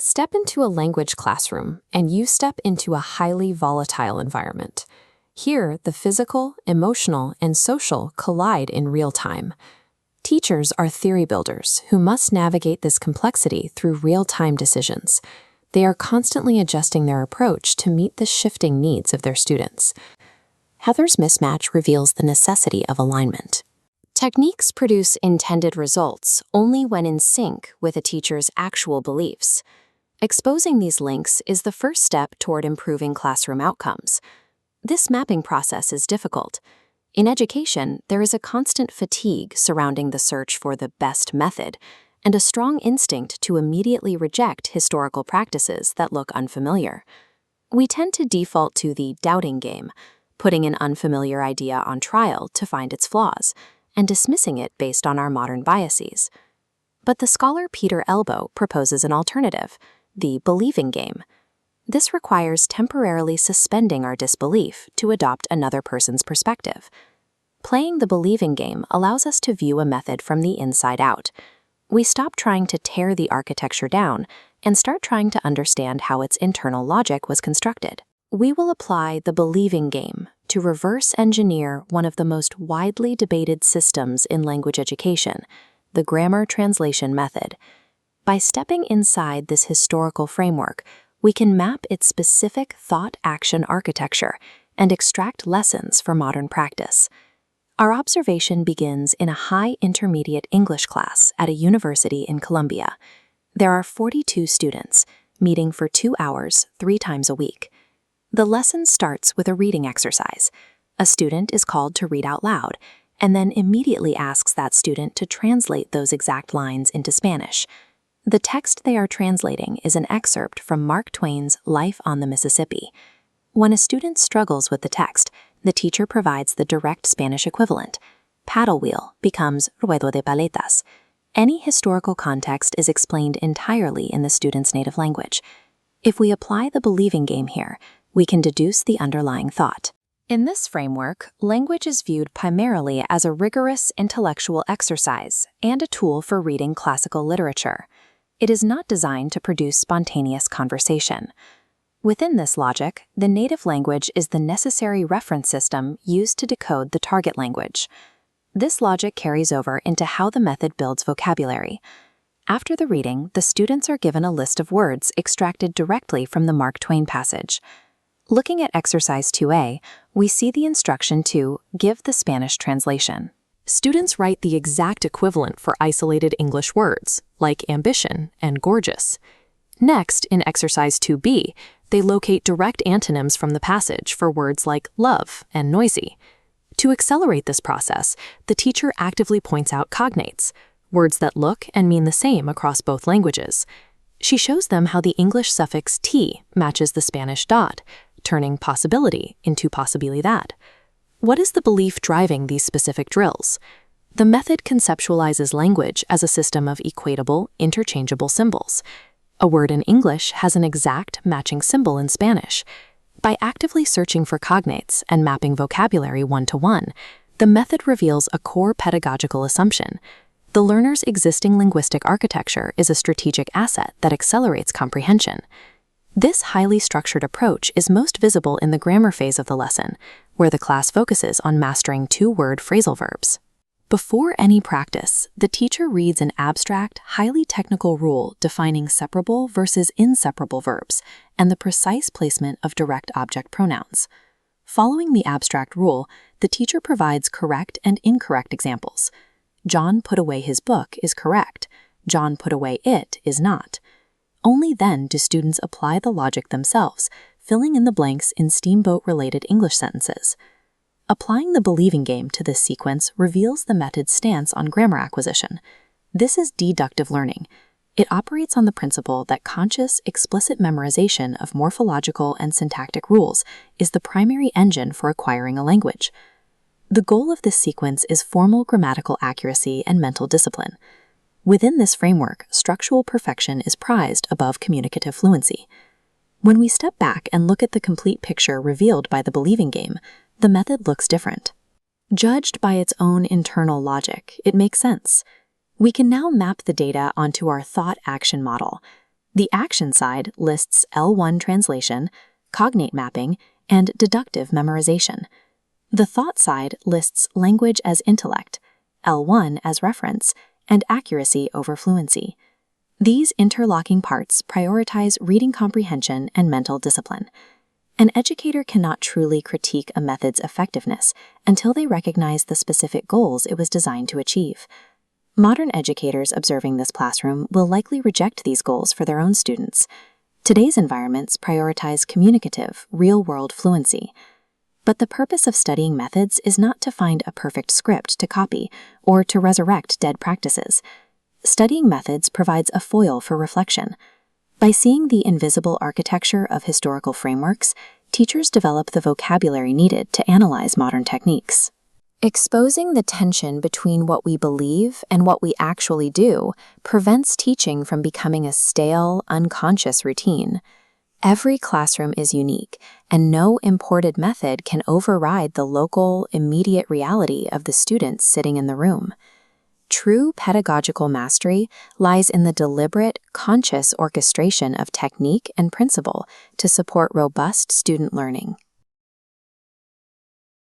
Step into a language classroom, and you step into a highly volatile environment. Here, the physical, emotional, and social collide in real time. Teachers are theory builders who must navigate this complexity through real-time decisions. They are constantly adjusting their approach to meet the shifting needs of their students. Heather's mismatch reveals the necessity of alignment. Techniques produce intended results only when in sync with a teacher's actual beliefs. Exposing these links is the first step toward improving classroom outcomes. This mapping process is difficult. In education, there is a constant fatigue surrounding the search for the best method, and a strong instinct to immediately reject historical practices that look unfamiliar. We tend to default to the doubting game, putting an unfamiliar idea on trial to find its flaws, and dismissing it based on our modern biases. But the scholar Peter Elbow proposes an alternative, the believing game. This requires temporarily suspending our disbelief to adopt another person's perspective. Playing the believing game allows us to view a method from the inside out. We stop trying to tear the architecture down and start trying to understand how its internal logic was constructed. We will apply the believing game to reverse engineer one of the most widely debated systems in language education, the grammar translation method. By stepping inside this historical framework, we can map its specific thought-action architecture and extract lessons for modern practice. Our observation begins in a high-intermediate English class at a university in Colombia. There are 42 students, meeting for 2 hours, 3 times a week. The lesson starts with a reading exercise. A student is called to read out loud, and then immediately asks that student to translate those exact lines into Spanish. The text they are translating is an excerpt from Mark Twain's Life on the Mississippi. When a student struggles with the text, the teacher provides the direct Spanish equivalent. Paddle wheel becomes ruedo de paletas. Any historical context is explained entirely in the student's native language. If we apply the believing game here, we can deduce the underlying thought. In this framework, language is viewed primarily as a rigorous intellectual exercise and a tool for reading classical literature. It is not designed to produce spontaneous conversation. Within this logic, the native language is the necessary reference system used to decode the target language. This logic carries over into how the method builds vocabulary. After the reading, the students are given a list of words extracted directly from the Mark Twain passage. Looking at exercise 2A, we see the instruction to give the Spanish translation. Students write the exact equivalent for isolated English words, like ambition and gorgeous. Next, in exercise 2B, they locate direct antonyms from the passage for words like love and noisy. To accelerate this process, the teacher actively points out cognates, words that look and mean the same across both languages. She shows them how the English suffix t matches the Spanish dot, turning possibility into possibilidad. What is the belief driving these specific drills? The method conceptualizes language as a system of equatable, interchangeable symbols. A word in English has an exact matching symbol in Spanish. By actively searching for cognates and mapping vocabulary one-to-one, the method reveals a core pedagogical assumption. The learner's existing linguistic architecture is a strategic asset that accelerates comprehension. This highly structured approach is most visible in the grammar phase of the lesson, where the class focuses on mastering 2-word phrasal verbs. Before any practice, the teacher reads an abstract, highly technical rule defining separable versus inseparable verbs and the precise placement of direct object pronouns. Following the abstract rule, the teacher provides correct and incorrect examples. John put away his book is correct. John put away it is not. Only then do students apply the logic themselves, filling in the blanks in steamboat-related English sentences. Applying the believing game to this sequence reveals the method's stance on grammar acquisition. This is deductive learning. It operates on the principle that conscious, explicit memorization of morphological and syntactic rules is the primary engine for acquiring a language. The goal of this sequence is formal grammatical accuracy and mental discipline. Within this framework, structural perfection is prized above communicative fluency. When we step back and look at the complete picture revealed by the believing game, the method looks different. Judged by its own internal logic, it makes sense. We can now map the data onto our thought-action model. The action side lists L1 translation, cognate mapping, and deductive memorization. The thought side lists language as intellect, L1 as reference, and accuracy over fluency. These interlocking parts prioritize reading comprehension and mental discipline. An educator cannot truly critique a method's effectiveness until they recognize the specific goals it was designed to achieve. Modern educators observing this classroom will likely reject these goals for their own students. Today's environments prioritize communicative, real-world fluency. But the purpose of studying methods is not to find a perfect script to copy or to resurrect dead practices. Studying methods provides a foil for reflection. By seeing the invisible architecture of historical frameworks, teachers develop the vocabulary needed to analyze modern techniques. Exposing the tension between what we believe and what we actually do prevents teaching from becoming a stale, unconscious routine. Every classroom is unique, and no imported method can override the local, immediate reality of the students sitting in the room. True pedagogical mastery lies in the deliberate, conscious orchestration of technique and principle to support robust student learning.